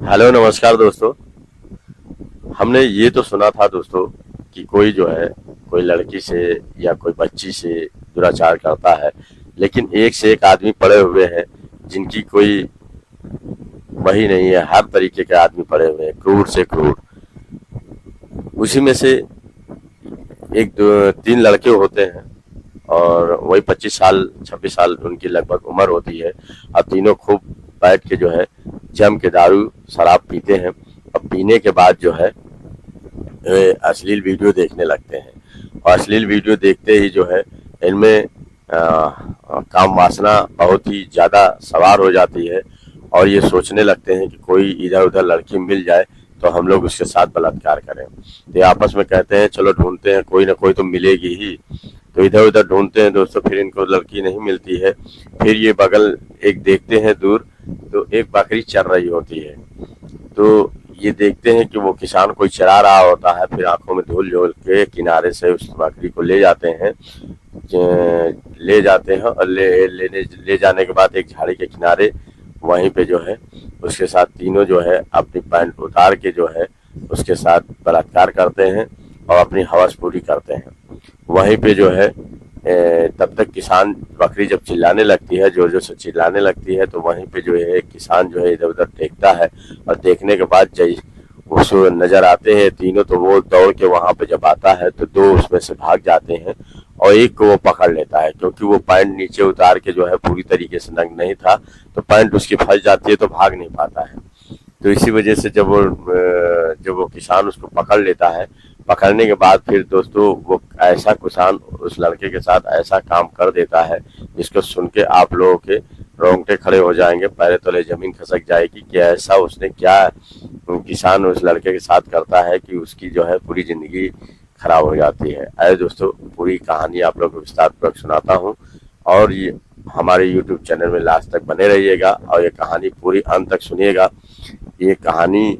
Hello नमस्कार दोस्तों। हमने ये तो सुना था दोस्तों कि कोई जो है कोई लड़की से या कोई बच्ची से दुराचार करता है, लेकिन एक से एक आदमी पड़े हुए हैं जिनकी कोई वही नहीं है। हर तरीके के आदमी पड़े हुए हैं, क्रूर से क्रूर। उसी में से एक दो तीन लड़के होते हैं और वही 25 साल 26 साल उनकी लगभग उम्र होती है। और तीनों खूब बैठ के जो है जम के दारू शराब पीते हैं। और पीने के बाद जो है अश्लील वीडियो देखने लगते हैं। और अश्लील वीडियो देखते ही जो है इनमें काम वासना बहुत ही ज़्यादा सवार हो जाती है। और ये सोचने लगते हैं कि कोई इधर उधर लड़की मिल जाए तो हम लोग उसके साथ बलात्कार करें। तो ये आपस में कहते हैं चलो ढूंढते हैं, कोई ना कोई तो मिलेगी ही। तो इधर उधर ढूंढते हैं दोस्तों, फिर इनको लड़की नहीं मिलती है। फिर ये बगल एक देखते हैं दूर, तो एक बकरी चर रही होती है। तो ये देखते हैं कि वो किसान कोई चरा रहा होता है। फिर आंखों में धूल झोल के किनारे से उस बकरी को ले जाते हैं। और ले जाने के बाद एक झाड़ी के किनारे वहीं पे जो है उसके साथ तीनों जो है अपनी पैंट उतार के जो है उसके साथ बलात्कार करते हैं और अपनी हवस पूरी करते हैं। वहीं पे जो है तब तक किसान बकरी जब चिल्लाने लगती है, जोर जोर से चिल्लाने लगती है, तो वहीं पे जो है किसान जो है इधर उधर देखता है। और देखने के बाद जब उसको नजर आते हैं तीनों, तो वो दौड़ के वहां पे जब आता है तो दो उसमें से भाग जाते हैं और एक को वो पकड़ लेता है। क्योंकि वो पैंट नीचे उतार के जो है पूरी तरीके से नंग नहीं था, तो पैंट उसकी फंस जाती है तो भाग नहीं पाता है। तो इसी वजह से जब वो किसान उसको पकड़ लेता है, पकड़ने के बाद फिर दोस्तों वो ऐसा किसान उस लड़के के साथ ऐसा काम कर देता है जिसको सुन के आप लोगों के रोंगटे खड़े हो जाएंगे, पैर तले जमीन खसक जाएगी कि ऐसा उसने क्या किसान उस लड़के के साथ करता है कि उसकी जो है पूरी जिंदगी खराब हो जाती है। अरे दोस्तों, पूरी कहानी आप लोगों को विस्तार पूर्वक सुनाता हूँ और ये हमारे YouTube चैनल में लास्ट तक बने रहिएगा और ये कहानी पूरी अंत तक सुनिएगा। ये कहानी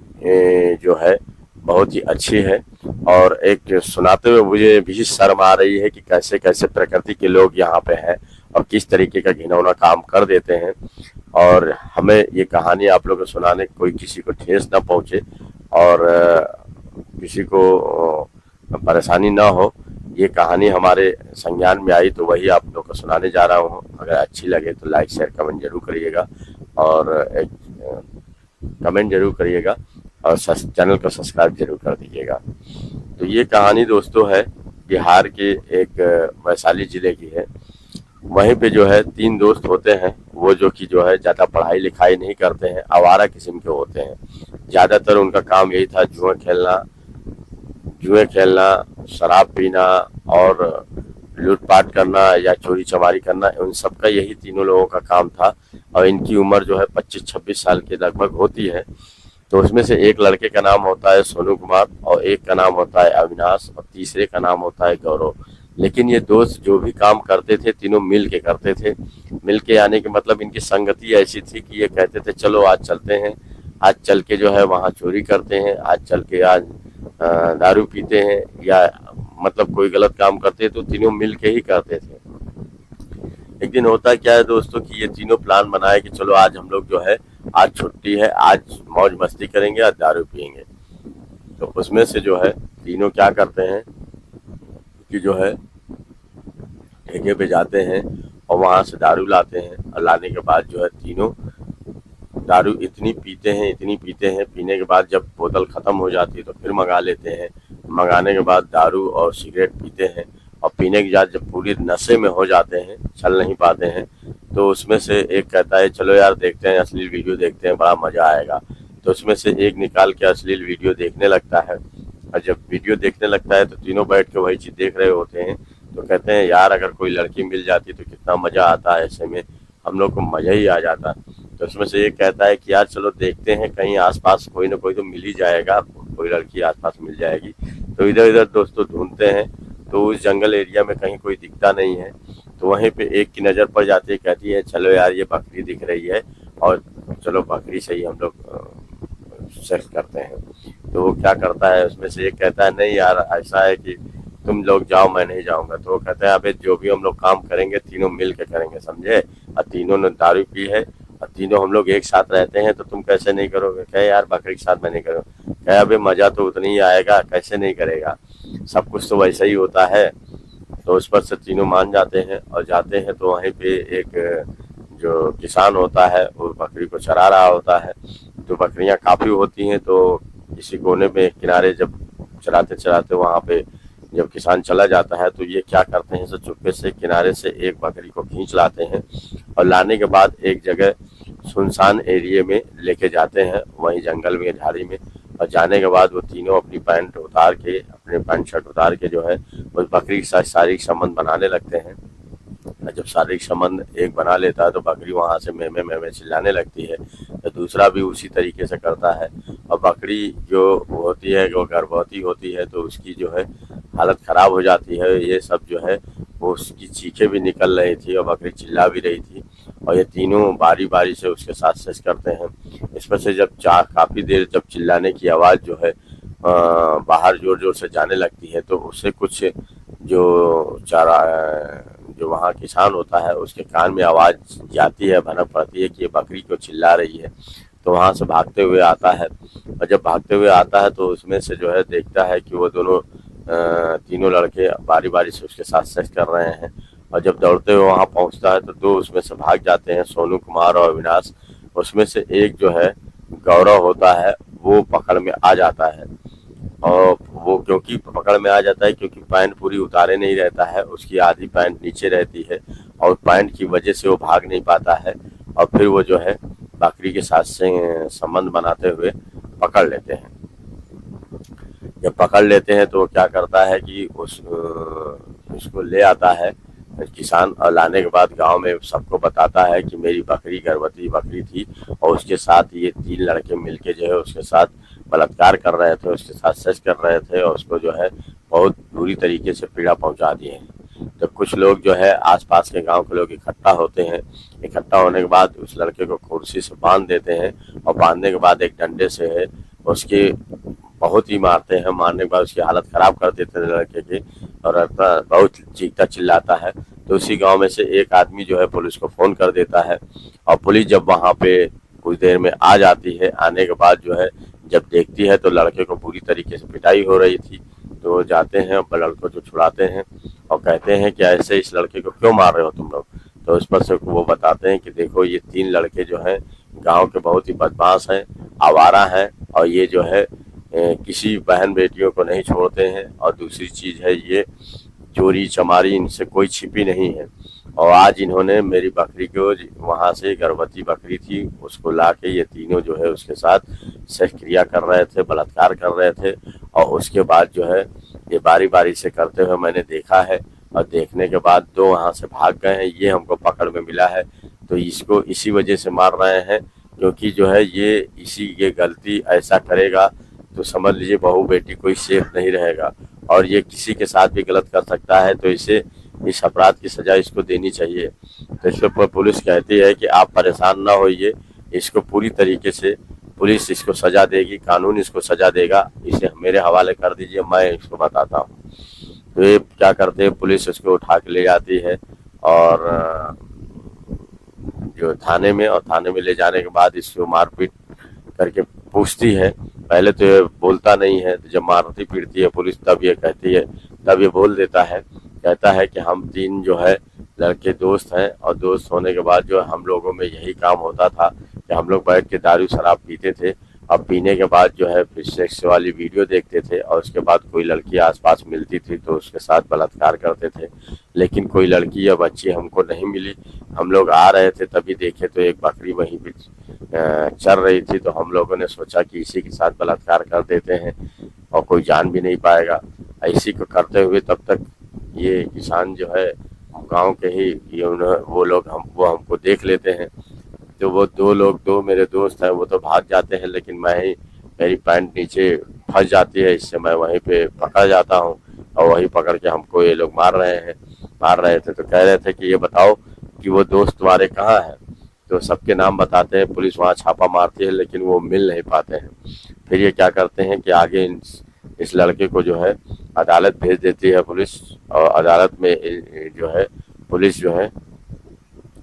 जो है बहुत ही अच्छी है और एक सुनाते हुए मुझे भी शर्म आ रही है कि कैसे कैसे प्रकृति के लोग यहाँ पे हैं और किस तरीके का घिनौना काम कर देते हैं। और हमें ये कहानी आप लोगों को सुनाने कोई किसी को ठेस ना पहुँचे और किसी को परेशानी ना हो। ये कहानी हमारे संज्ञान में आई तो वही आप लोग को सुनाने जा रहा हूँ। अगर अच्छी लगे तो लाइक शेयर कमेंट जरूर करिएगा और एक कमेंट जरूर करिएगा और चैनल को सब्सक्राइब जरूर कर दीजिएगा। तो ये कहानी दोस्तों है बिहार के एक वैशाली जिले की है। वहीं पे जो है तीन दोस्त होते हैं, वो जो कि जो है ज़्यादा पढ़ाई लिखाई नहीं करते हैं, आवारा किस्म के होते हैं। ज़्यादातर उनका काम यही था जुए खेलना, शराब पीना और लूटपाट करना या चोरी चमारी करना। उन सबका यही तीनों लोगों का काम था और इनकी उम्र जो है 25-26 साल के लगभग होती है। तो उसमें से एक लड़के का नाम होता है सोनू कुमार और एक का नाम होता है अविनाश और तीसरे का नाम होता है गौरव। लेकिन ये दोस्त जो भी काम करते थे तीनों मिल के करते थे। मिल के आने के मतलब इनकी संगति ऐसी थी कि ये कहते थे चलो आज चलते हैं, आज चल के जो है वहाँ चोरी करते हैं, आज चल के आज दारू पीते हैं या मतलब कोई गलत काम करते हैं, तो तीनों मिल के ही करते थे। एक दिन होता क्या है दोस्तों कि ये तीनों प्लान बनाए कि चलो आज हम लोग जो है आज छुट्टी है, आज मौज मस्ती करेंगे, आज दारू पियेंगे। तो उसमें से जो है तीनों क्या करते हैं कि जो है ठेके पे जाते हैं और वहां से दारू लाते हैं और लाने के बाद जो है तीनों दारू इतनी पीते हैं, पीने के बाद जब बोतल ख़त्म हो जाती है तो फिर मंगा लेते हैं। मंगाने के बाद दारू और सिगरेट पीते हैं और पीने के बाद जब पूरी नशे में हो जाते हैं, चल नहीं पाते हैं, तो उसमें से एक कहता है चलो यार देखते हैं अश्लील वीडियो देखते हैं, बड़ा मज़ा आएगा। तो उसमें से एक निकाल के अश्लील वीडियो देखने लगता है और जब वीडियो देखने लगता है तो तीनों बैठ के वही चीज़ देख रहे होते हैं। तो कहते हैं यार अगर कोई लड़की मिल जाती तो कितना मज़ा आता है, ऐसे में हम लोग को मज़ा ही आ जाता। तो उसमें से एक कहता है कि यार चलो देखते हैं कहीं आसपास कोई ना कोई तो मिल ही जाएगा, कोई लड़की आसपास मिल जाएगी। तो इधर इधर दोस्तों ढूंढते हैं तो उस जंगल एरिया में कहीं कोई दिखता नहीं है। तो वहीं पे एक की नज़र पड़ जाती है, कहती है चलो यार ये बकरी दिख रही है और चलो बकरी से ही हम लोग सेक्स करते हैं। तो वो क्या करता है, उसमें से एक कहता है नहीं यार ऐसा है कि तुम लोग जाओ मैं नहीं जाऊंगा। तो वो कहते हैं अबे जो भी हम लोग काम करेंगे तीनों मिल के करेंगे, समझे। और तीनों ने दारू पी है और तीनों हम लोग एक साथ रहते हैं तो तुम कैसे नहीं करोगे? कहे यार बकरी के साथ मैं नहीं करूँ। कहे अबे मजा तो उतना ही आएगा, कैसे नहीं करेगा, सब कुछ तो वैसा ही होता है। तो उस पर से तीनों मान जाते हैं और जाते हैं। तो वहीं पे एक जो किसान होता है वो बकरी को चरा रहा होता है। तो बकरियां काफी होती हैं, तो किसी कोने में किनारे जब चराते चराते वहां पे जब किसान चला जाता है तो ये क्या करते हैं, तो चुपके से किनारे से एक बकरी को खींच लाते हैं और लाने के बाद एक जगह सुनसान एरिया में लेके जाते हैं, वहीं जंगल में झाड़ी में। और जाने के बाद वो तीनों अपनी पैंट उतार के, अपने पैंट शर्ट उतार के जो है उस बकरी के साथ शारीरिक संबंध बनाने लगते हैं। और जब शारीरिक संबंध एक बना लेता है तो बकरी वहां से में चिल्लाने लगती है, तो दूसरा भी उसी तरीके से करता है। और बकरी जो होती है वो गर्भवती होती है, तो उसकी जो है हालत खराब हो जाती है। ये सब जो है वो उसकी चीखें भी निकल रही थी और बकरी चिल्ला भी रही थी। और ये तीनों बारी बारी से उसके साथ सेक्स करते हैं। इस पर से जब काफी देर जब चिल्लाने की आवाज जो है बाहर जोर जोर से जाने लगती है, तो उससे कुछ जो चारा जो वहाँ किसान होता है उसके कान में आवाज जाती है, भनक पड़ती है कि ये बकरी क्यों चिल्ला रही है। तो वहां से भागते हुए आता है, और जब भागते हुए आता है तो उसमें से जो है देखता है कि वो दोनों तीनों लड़के बारी बारी से उसके साथ सेक्स कर रहे हैं। और जब दौड़ते हुए वहां पहुंचता है तो दो उसमें से भाग जाते हैं, सोनू कुमार और अविनाश। उसमें से एक जो है गौरव होता है वो पकड़ में आ जाता है। और वो क्योंकि पकड़ में आ जाता है क्योंकि पैंट पूरी उतारे नहीं रहता है, उसकी आधी पैंट नीचे रहती है और पैंट की वजह से वो भाग नहीं पाता है। और फिर वो जो है बकरी के साथ से संबंध बनाते हुए पकड़ लेते हैं। जब पकड़ लेते हैं तो वो क्या करता है कि उसको ले आता है किसान, और लाने के बाद गांव में सबको बताता है कि मेरी बकरी गर्भवती बकरी थी और उसके साथ ये 3 लड़के मिलके जो है उसके साथ बलात्कार कर रहे थे, उसके साथ सेक्स कर रहे थे और उसको जो है बहुत बुरी तरीके से पीड़ा पहुंचा दिए हैं। तो कुछ लोग जो है आसपास के गांव के लोग इकट्ठा होते हैं। इकट्ठा होने के बाद उस लड़के को कुर्सी से बांध देते हैं और बांधने के बाद एक डंडे से है उसके बहुत ही मारते हैं। मारने के बाद उसकी हालत खराब कर देते हैं लड़के की, और लड़का बहुत चीखता चिल्लाता है। तो उसी गांव में से एक आदमी जो है पुलिस को फोन कर देता है, और पुलिस जब वहां पे कुछ देर में आ जाती है, आने के बाद जो है जब देखती है तो लड़के को पूरी तरीके से पिटाई हो रही थी। तो वो जाते हैं और लड़कों को छुड़ाते हैं और कहते हैं कि ऐसे इस लड़के को क्यों मार रहे हो तुम लोग। तो उस पर से वो बताते हैं कि देखो ये 3 लड़के जो हैं गांव के बहुत ही बदमाश हैं, आवारा हैं, और ये जो है किसी बहन बेटियों को नहीं छोड़ते हैं। और दूसरी चीज है ये चोरी चमारी इनसे कोई छिपी नहीं है। और आज इन्होंने मेरी बकरी को, वहां से गर्भवती बकरी थी, उसको लाके ये तीनों जो है उसके साथ सेक्स क्रिया कर रहे थे, बलात्कार कर रहे थे। और उसके बाद जो है ये बारी बारी से करते हुए मैंने देखा है, और देखने के बाद 2 वहां से भाग गए हैं। ये हमको पकड़ में मिला है, तो इसको इसी वजह से मार रहे हैं क्योंकि जो है ये गलती ऐसा करेगा तो समझ लीजिए बहू बेटी कोई सेफ नहीं रहेगा, और ये किसी के साथ भी गलत कर सकता है। तो इसे इस अपराध की सजा इसको देनी चाहिए। तो इस पर पुलिस कहती है कि आप परेशान ना होइए, इसको पूरी तरीके से पुलिस इसको सजा देगी, कानून इसको सजा देगा, इसे मेरे हवाले कर दीजिए, मैं इसको बताता हूँ। तो ये क्या करते हैं, पुलिस उसको उठा के ले जाती है और जो थाने में, और थाने में ले जाने के बाद इसको मारपीट करके पूछती है। पहले तो ये बोलता नहीं है, तो जब मारती पीटती है पुलिस तब ये कहती है, तब ये बोल देता है, कहता है कि हम 3 जो है लड़के दोस्त हैं, और दोस्त होने के बाद जो हम लोगों में यही काम होता था कि हम लोग बैठ के दारू शराब पीते थे, और पीने के बाद जो है फिर सेक्स वाली वीडियो देखते थे, और उसके बाद कोई लड़की आसपास मिलती थी तो उसके साथ बलात्कार करते थे। लेकिन कोई लड़की या बच्ची हमको नहीं मिली। हम लोग आ रहे थे तभी देखे तो एक बकरी वहीं पे चर रही थी, तो हम लोगों ने सोचा कि इसी के साथ बलात्कार कर देते हैं और कोई जान भी नहीं पाएगा। इसी को करते हुए तब तक ये किसान जो है गांव के ही वो लोग वो हमको देख लेते हैं। तो वो 2 लोग, 2 मेरे दोस्त हैं, वो तो भाग जाते हैं, लेकिन मेरी पैंट नीचे फंस जाती है, इससे मैं वहीं पे पकड़ जाता हूँ, और वहीं पकड़ के हमको ये लोग मार रहे थे। तो कह रहे थे कि ये बताओ कि वो दोस्त तुम्हारे कहाँ हैं। तो सबके नाम बताते हैं, पुलिस वहाँ छापा मारती है लेकिन वो मिल नहीं पाते हैं। फिर ये क्या करते हैं कि आगे इस लड़के को जो है अदालत भेज देती है पुलिस, और अदालत में जो है पुलिस जो है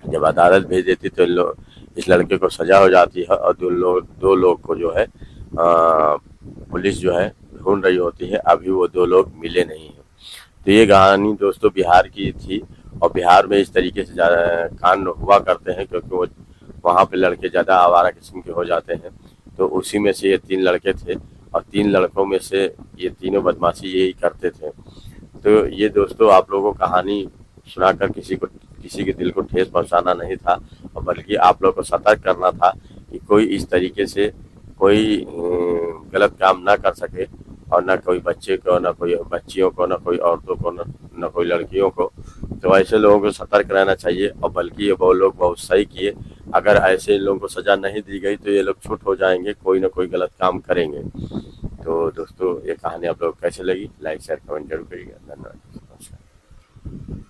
जब अदालत भेज देती तो इस लड़के को सजा हो जाती है और दो लोग को जो है पुलिस जो है ढूंढ रही होती है। अभी वो 2 लोग मिले नहीं हैं। तो ये कहानी दोस्तों बिहार की थी और बिहार में इस तरीके से कांड हुआ करते हैं क्योंकि वो वहाँ पे लड़के ज़्यादा आवारा किस्म के हो जाते हैं। तो उसी में से ये 3 लड़के थे और 3 लड़कों में से ये तीनों बदमाशी यही करते थे। तो ये दोस्तों आप लोगों को कहानी सुनाकर किसी के दिल को ठेस पहुंचाना नहीं था और बल्कि आप लोगों को सतर्क करना था कि कोई इस तरीके से कोई गलत काम ना कर सके और ना कोई बच्चे को, ना कोई बच्चियों को, ना कोई औरतों को, ना कोई लड़कियों को। तो ऐसे लोगों को सतर्क रहना चाहिए और बल्कि ये वो लोग बहुत सही किए। अगर ऐसे लोगों को सजा नहीं दी गई तो ये लोग छूट हो जाएंगे, कोई ना कोई गलत काम करेंगे। तो दोस्तों ये कहानी आप लोग को कैसे लगी, लाइक शेयर कमेंट जरूर करिएगा। धन्यवाद। नमस्कार।